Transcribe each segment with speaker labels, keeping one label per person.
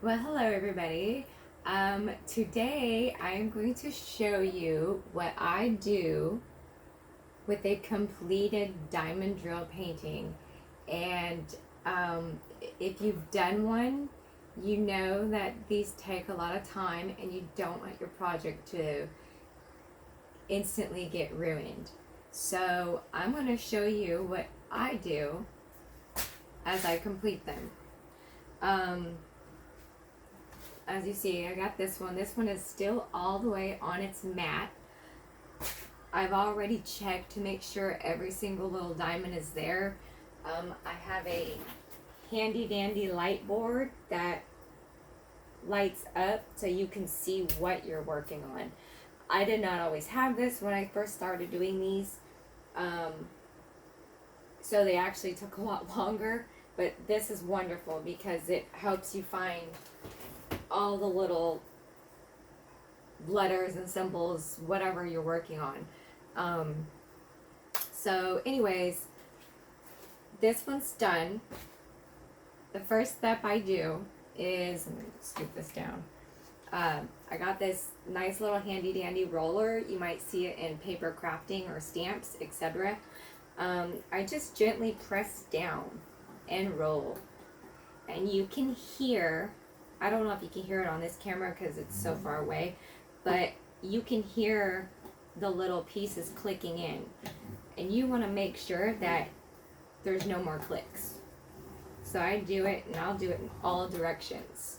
Speaker 1: Well, hello everybody. Today I'm going to show you what I do with a completed diamond drill painting. And if you've done one, you know that these take a lot of time and you don't want your project to instantly get ruined. So I'm going to show you what I do as I complete them. As you see, I got this one. This one is still all the way on its mat. I've already checked to make sure every single little diamond is there. I have a handy dandy light board that lights up so you can see what you're working on. I did not always have this when I first started doing these. So they actually took a lot longer, but this is wonderful because it helps you find all the little letters and symbols, whatever you're working on. So anyways, this one's done. The first step I do is, let me scoop this down. I got this nice little handy dandy roller. You might see it in paper crafting or stamps, etc. I just gently press down and roll. And you can hear, I don't know if you can hear it on this camera because it's so far away, but you can hear the little pieces clicking in. And you want to make sure that there's no more clicks. So I do it, and I'll do it in all directions.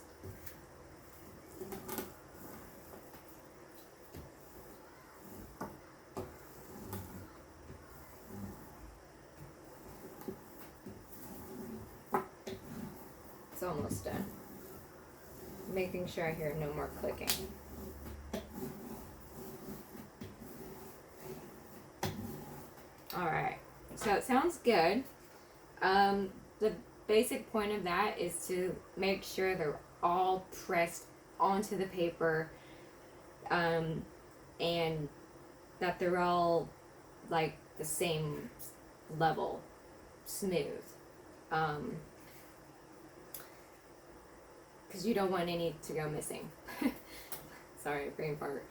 Speaker 1: It's almost done. Making sure I hear no more clicking. Alright, so it sounds good. The basic point of that is to make sure they're all pressed onto the paper, and that they're all like the same level, smooth. Because you don't want any to go missing. Sorry, brain fart.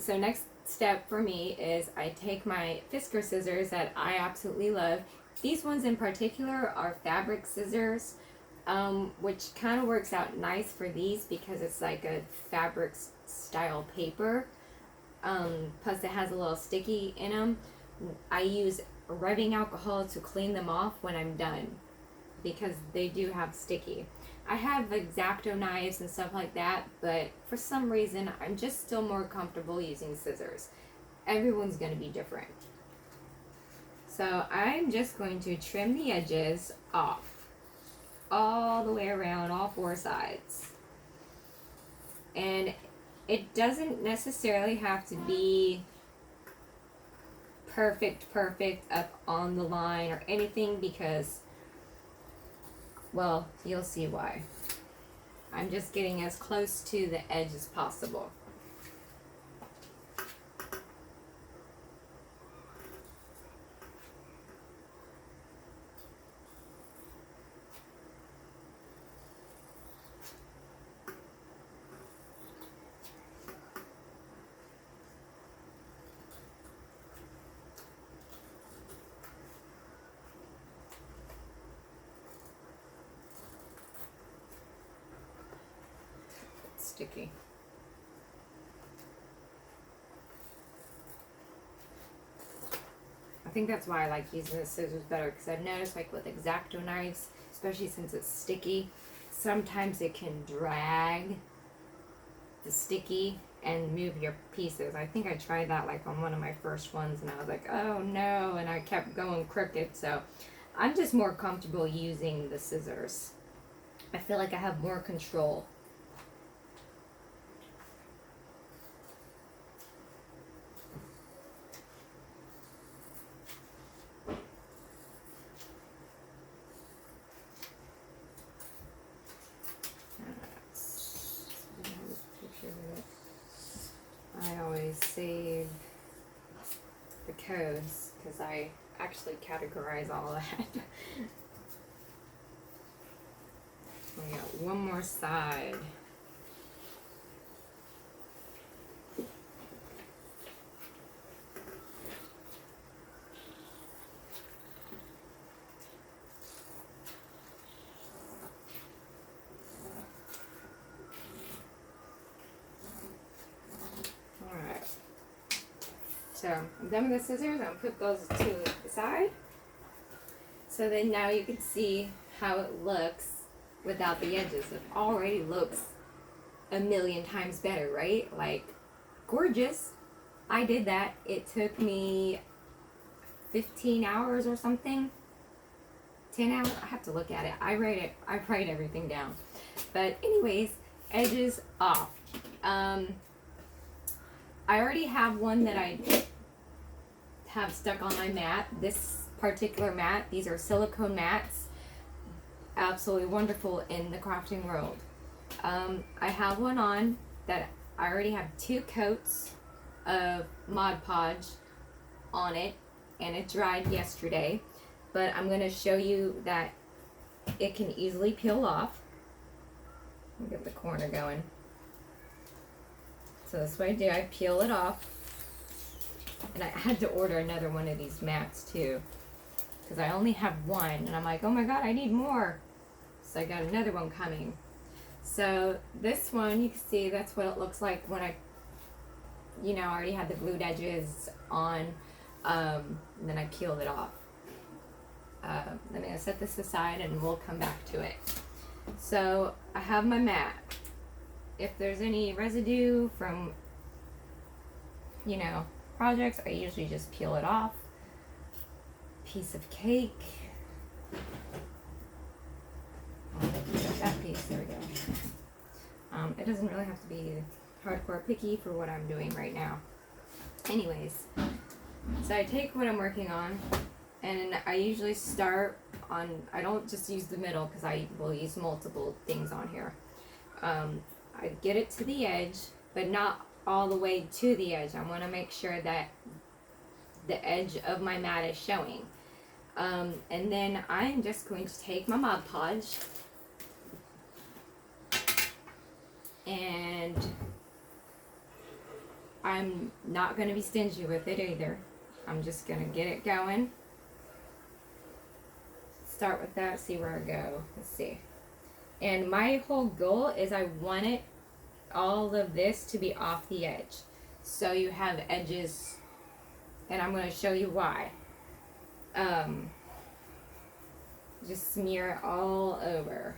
Speaker 1: So next step for me is I take my Fiskars scissors that I absolutely love. These ones in particular are fabric scissors, which kind of works out nice for these because it's like a fabric style paper. Plus it has a little sticky in them. I use rubbing alcohol to clean them off when I'm done because they do have sticky. I have X-Acto knives and stuff like that, but for some reason I'm just still more comfortable using scissors. Everyone's going to be different. So I'm just going to trim the edges off all the way around, all four sides. And it doesn't necessarily have to be perfect up on the line or anything because, well, you'll see why. I'm just getting as close to the edge as possible. Sticky. I think that's why I like using the scissors better because I've noticed like with X-Acto knives, especially since it's sticky, sometimes it can drag the sticky and move your pieces. I think I tried that like on one of my first ones and I was like, oh no, and I kept going crooked. So I'm just more comfortable using the scissors. I feel like I have more control. I always save the codes because I actually categorize all of that. We got one more side. Alright. So I'm done with the scissors. I'll put those to the side. So then now you can see how it looks without the edges. It already looks a million times better, right? Like, gorgeous. I did that. It took me 15 hours or something. 10 hours. I have to look at it. I write everything down. But anyways, edges off. I already have one that I have stuck on my mat. This particular mat, these are silicone mats. Absolutely wonderful in the crafting world. I have one on that I already have 2 coats of Mod Podge on it, and it dried yesterday. But I'm going to show you that it can easily peel off. Let me get the corner going. So this way I peel it off. And I had to order another one of these mats too, because I only have one, and I'm like, oh my god, I need more. So I got another one coming. So this one, you can see that's what it looks like when I already had the glued edges on, and then I peeled it off. I'm going to set this aside and we'll come back to it. So I have my mat. If there's any residue from, projects, I usually just peel it off. Piece of cake. That piece, there we go. It doesn't really have to be hardcore picky for what I'm doing right now. Anyways, so I take what I'm working on, and I usually start on, I don't just use the middle because I will use multiple things on here. I get it to the edge, but not all the way to the edge. I want to make sure that the edge of my mat is showing. And then I'm just going to take my Mod Podge and I'm not going to be stingy with it either. I'm just going to get it going. Start with that, see where I go. Let's see. And my whole goal is I want it, all of this, to be off the edge. So you have edges, and I'm going to show you why. Just smear it all over.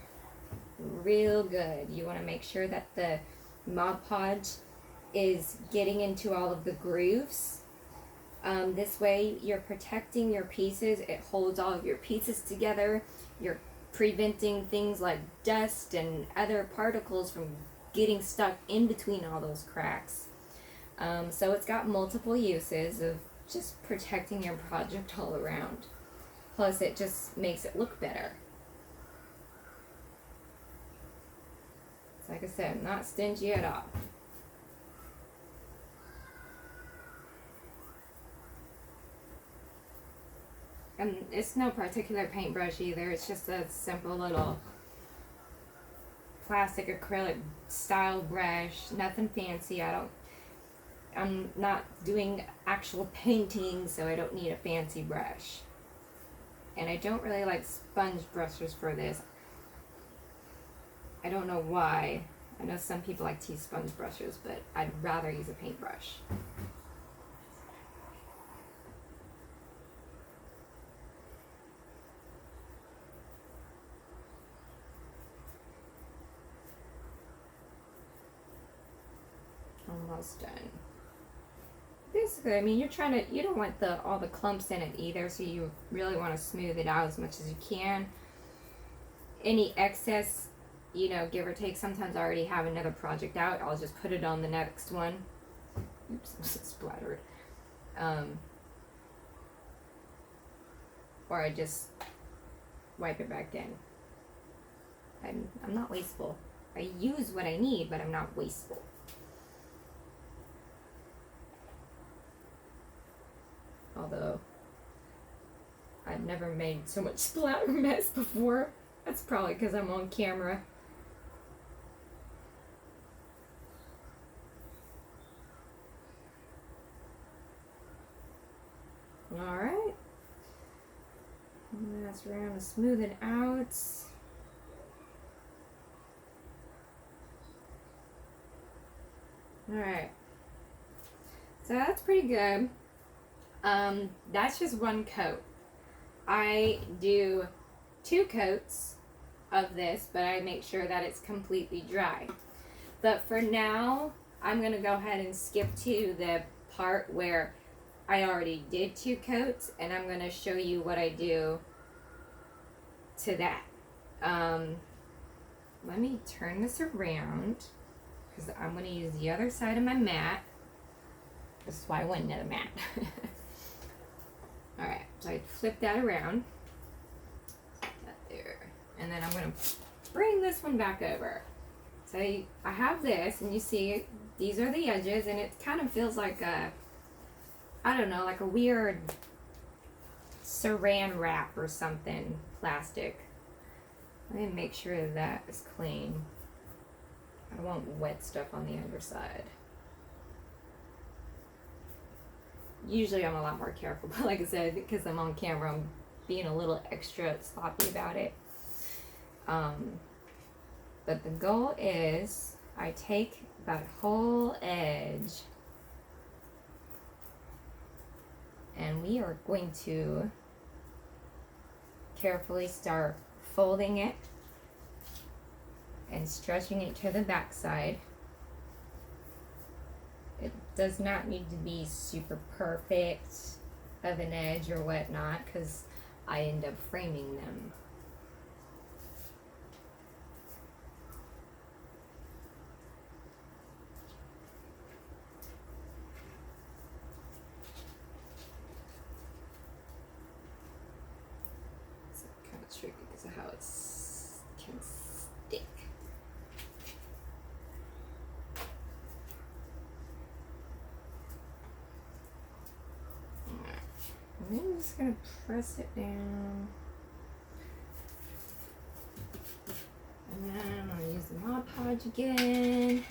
Speaker 1: Real good. You want to make sure that the Mod Podge is getting into all of the grooves. This way you're protecting your pieces. It holds all of your pieces together. You're preventing things like dust and other particles from getting stuck in between all those cracks. So it's got multiple uses of just protecting your project all around. Plus it just makes it look better. So like I said, I'm not stingy at all. And it's no particular paintbrush either. It's just a simple little plastic acrylic style brush. Nothing fancy. I'm not doing actual painting, so I don't need a fancy brush. And I don't really like sponge brushes for this. I don't know why. I know some people like to use sponge brushes, but I'd rather use a paintbrush. Almost done. Basically, I mean, you don't want all the clumps in it either, so you really want to smooth it out as much as you can. Any excess, give or take, sometimes I already have another project out. I'll just put it on the next one. Oops, I'm so splattered. Or I just wipe it back in. I'm not wasteful. I use what I need, but I'm not wasteful. Although I've never made so much splatter mess before. That's probably because I'm on camera. Alright. That's around to smooth it out. Alright. So that's pretty good. That's just one coat. I do 2 coats of this, but I make sure that it's completely dry. But for now, I'm going to go ahead and skip to the part where I already did 2 coats, and I'm going to show you what I do to that. Let me turn this around, because I'm going to use the other side of my mat. This is why I went into the mat. Alright, so I flip that around. That there. And then I'm going to bring this one back over. So I have this, and you see, these are the edges, and it kind of feels like a, I don't know, like a weird saran wrap or something, plastic. Let me make sure that is clean. I don't want wet stuff on the underside. Usually I'm a lot more careful, but like I said, because I'm on camera, I'm being a little extra sloppy about it. But the goal is I take that whole edge and we are going to carefully start folding it and stretching it to the back side. It does not need to be super perfect of an edge or whatnot, because I end up framing them. It's kind of tricky because of how it can stick. And then I'm just going to press it down. And then I'm going to use the Mod Podge again.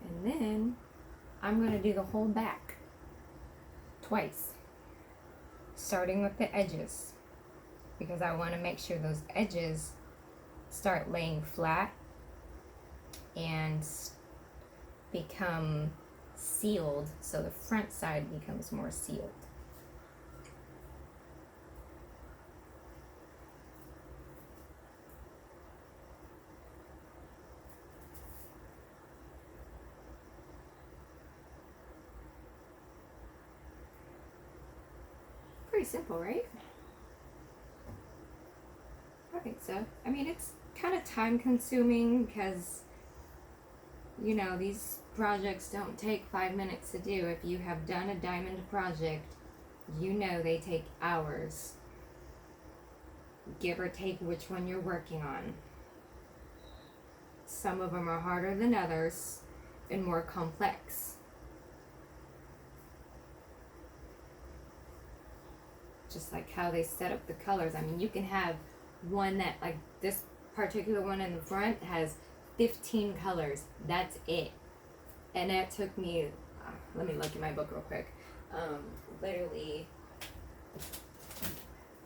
Speaker 1: And then I'm going to do the whole back twice, starting with the edges, because I want to make sure those edges start laying flat and become sealed, so the front side becomes more sealed. Pretty simple, right? I think so. I mean, it's kind of time consuming because, you know, these projects don't take 5 minutes to do. If you have done a diamond project, you know they take hours, give or take which one you're working on. Some of them are harder than others and more complex. Just like how they set up the colors. I mean, you can have one that, like this particular one in the front, has 15 colors. That's it. And that took me, let me look at my book real quick, literally,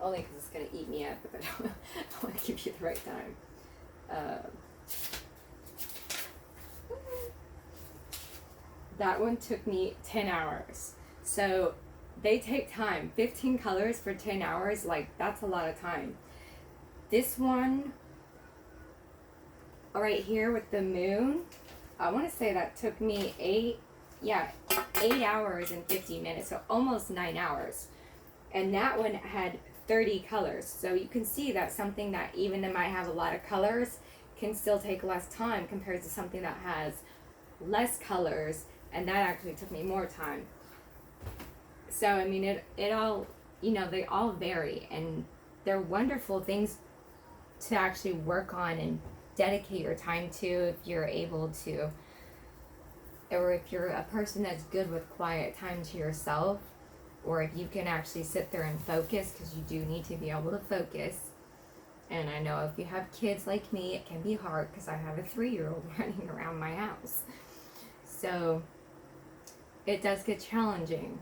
Speaker 1: only because it's going to eat me up if I don't want to give you the right time. That one took me 10 hours. So they take time. 15 colors for 10 hours, like, that's a lot of time. This one right here with the moon, I want to say that took me 8 hours and 50 minutes, so almost 9 hours. And that one had 30 colors. So you can see that something that even might have a lot of colors can still take less time compared to something that has less colors, and that actually took me more time. So, I mean, it all, you know, they all vary, and they're wonderful things to actually work on and dedicate your time to if you're able to, or if you're a person that's good with quiet time to yourself, or if you can actually sit there and focus, because you do need to be able to focus. And I know if you have kids like me, it can be hard, because I have a 3-year-old running around my house. So it does get challenging.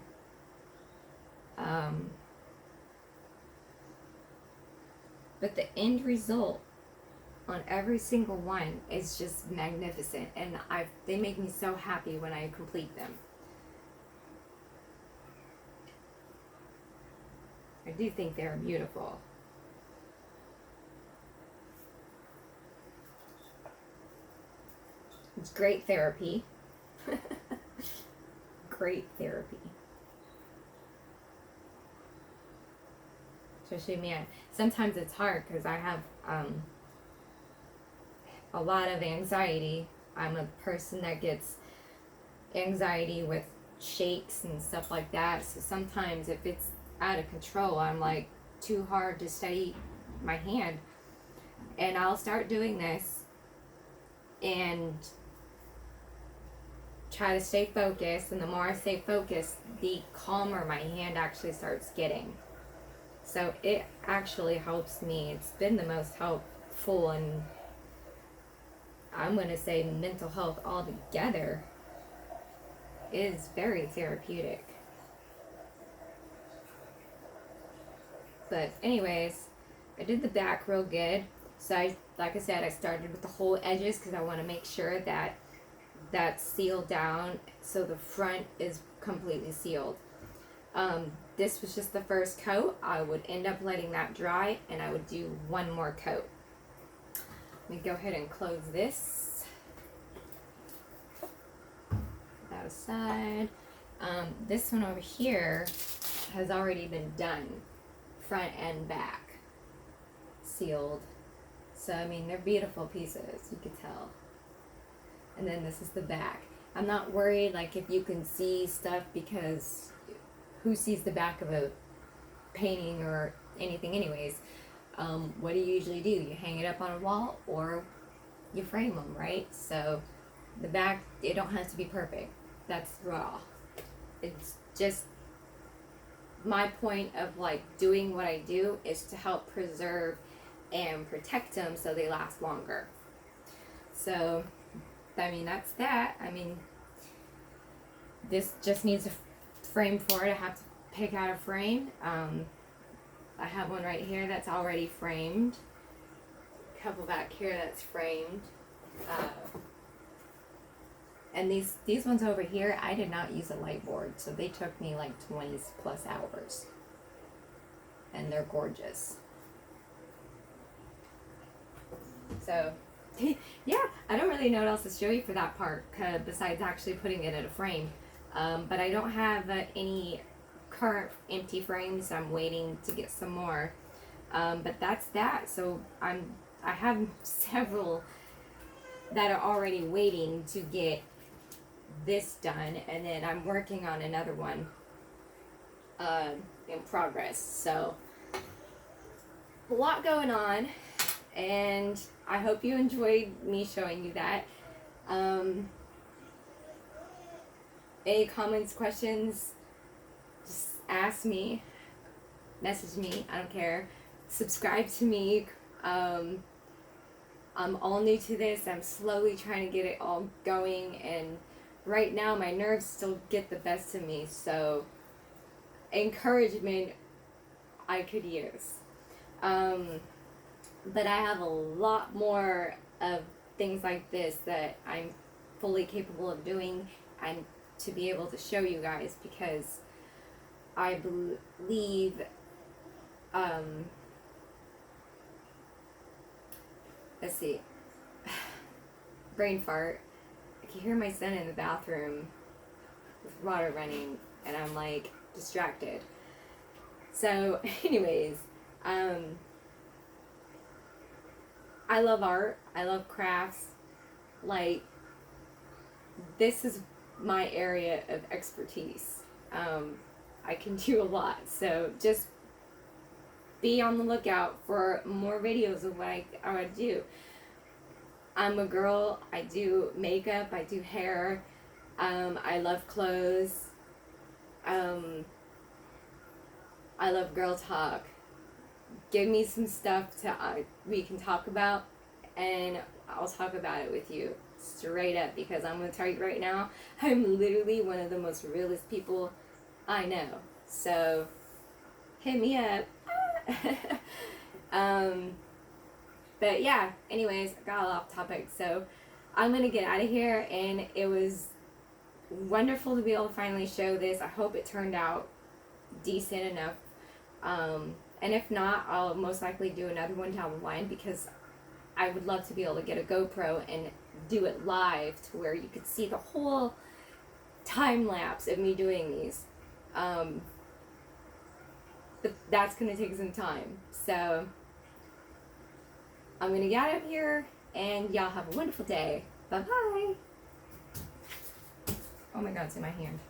Speaker 1: But the end result on every single one is just magnificent, and they make me so happy when I complete them. I do think they're beautiful. It's great therapy. Great therapy. Especially me. Sometimes it's hard because I have a lot of anxiety. I'm a person that gets anxiety with shakes and stuff like that. So sometimes if it's out of control, I'm like too hard to steady my hand. And I'll start doing this and try to stay focused. And the more I stay focused, the calmer my hand actually starts getting. So it actually helps me. It's been the most helpful, and I'm going to say mental health altogether is very therapeutic. But anyways, I did the back real good. So like I said, I started with the whole edges because I want to make sure that that's sealed down so the front is completely sealed. This was just the first coat. I would end up letting that dry, and I would do one more coat. Let me go ahead and close this. Put that aside. This one over here has already been done, front and back, sealed. So I mean, they're beautiful pieces, you could tell. And then this is the back. I'm not worried like if you can see stuff, because who sees the back of a painting or anything anyways? What do you usually do? You hang it up on a wall or you frame them, right? So the back, it don't have to be perfect. That's raw. It's just my point of like doing what I do is to help preserve and protect them so they last longer. So I mean, that's that. I mean, this just needs a frame for it. I have to pick out a frame. I have one right here that's already framed. A couple back here that's framed. And these ones over here, I did not use a light board, so they took me like 20 plus hours. And they're gorgeous. So yeah, I don't really know what else to show you for that part, besides actually putting it in a frame. But I don't have any current empty frames. I'm waiting to get some more. But that's that. So I have several that are already waiting to get this done, and then I'm working on another one in progress. So a lot going on, and I hope you enjoyed me showing you that. Any comments, questions, just ask me, message me, I don't care. Subscribe to me. I'm all new to this. I'm slowly trying to get it all going, and right now my nerves still get the best of me, so encouragement I could use. But I have a lot more of things like this that I'm fully capable of doing, and to be able to show you guys, because I believe let's see, brain fart. I can hear my son in the bathroom with water running, and I'm like distracted. So anyways, I love art. I love crafts. Like, this is my area of expertise. I can do a lot. So just be on the lookout for more videos of what I do. I'm a girl. I do makeup. I do hair. I love clothes. I love girl talk. Give me some stuff we can talk about, and I'll talk about it with you. straight up, because I'm gonna tell you right now, I'm literally one of the most realist people I know. So hit me up. But yeah, anyways, I got off topic, so I'm gonna get out of here, and it was wonderful to be able to finally show this. I hope it turned out decent enough. And if not, I'll most likely do another one down the line, because I would love to be able to get a GoPro and do it live to where you could see the whole time lapse of me doing these. But that's going to take some time. So I'm going to get out of here, and y'all have a wonderful day. Bye-bye. Oh my God, it's in my hand.